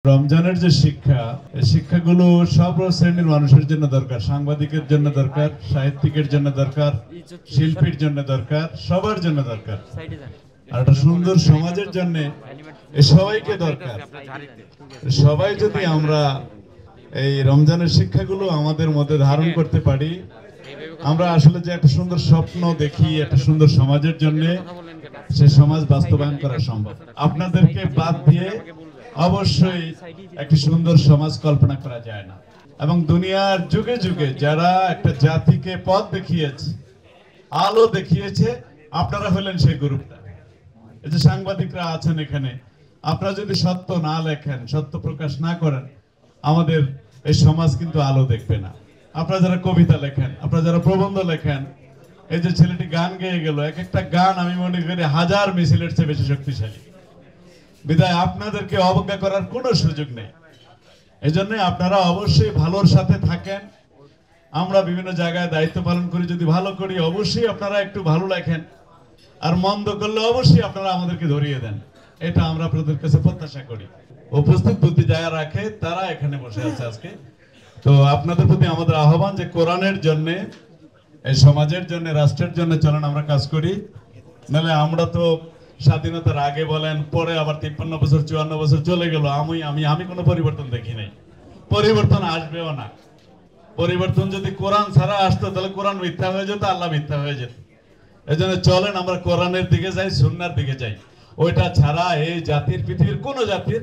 রমজানের যে শিক্ষা, এই শিক্ষাগুলো সব শ্রেণীর মানুষের জন্য দরকার। সাংবাদিকের জন্য দরকার, সাহিত্যিকের জন্য দরকার, শিল্পীর জন্য দরকার, সবার জন্য দরকার। আর একটা সুন্দর সমাজের জন্য সবাইকে দরকার। সবাই যদি আমরা এই রমজানের শিক্ষাগুলো আমাদের মধ্যে ধারণ করতে পারি, আমরা আসলে যে একটা সুন্দর স্বপ্ন দেখি একটা সুন্দর সমাজের জন্য, সে সমাজ বাস্তবায়ন করা সম্ভব। আপনাদেরকে বাদ দিয়ে অবশ্যই একটি সুন্দর সমাজ কল্পনা করা যায় না। এবং দুনিয়ার যুগে যুগে যারা একটা জাতিকে পথ দেখিয়েছে, আলো দেখিয়েছে, আপনারা হলেন সেই গ্রুপটা। এই যে সাংবাদিকরা আছেন এখানে, আপনারা যদি সত্য না লেখেন, সত্য প্রকাশ না করেন, আমাদের এই সমাজ কিন্তু আলো দেখবে না। আপনারা যারা কবিতা লেখেন, আপনারা যারা প্রবন্ধ লেখেন, এই যে ছেলেটি গান গেয়ে গেল, এক একটা গান আমি মনে করি হাজার মিছিলের চেয়ে বেশি শক্তিশালী। বিদায় আপনাদেরকে অবজ্ঞা করার কোনো সুযোগ নেই। এই জন্য আপনারা অবশ্যই ভালোর সাথে থাকেন। আমরা বিভিন্ন জায়গায় দায়িত্ব পালন করি, যদি ভালো করি অবশ্যই আপনারা একটু ভালো লেখেন, আর মন্দ করলে অবশ্যই আপনারা আমাদেরকে ধরিয়ে দেন। এটা আমরা আপনাদের কাছে প্রত্যাশা করি। উপস্থিত বুদ্ধি যারা রাখে তারা এখানে বসে আছে আজকে। তো আপনাদের প্রতি আমাদের আহ্বান যে কোরআনের জন্য, এই সমাজের জন্য, রাষ্ট্রের জন্য চলেন আমরা কাজ করি। নাহলে আমরা তো স্বাধীনতার আগে বলেন, পরে আবার 53 বছর 54 বছর চলে গেল, আমি কোনো পরিবর্তন দেখি নাই। পরিবর্তন আসবেও না। পরিবর্তন যদি কোরআন ছাড়া আসতো, তাহলে কোরআন মিথ্যা হয়ে যেত, আল্লাহ মিথ্যা হয়ে যেত। এই জন্য চলেন আমরা কোরআনের দিকে যাই, সুন্নাহর দিকে যাই। ওইটা ছাড়া এই জাতির, পৃথিবীর কোনো জাতির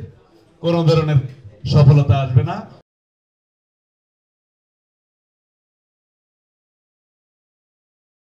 কোনো ধরনের সফলতা আসবে না।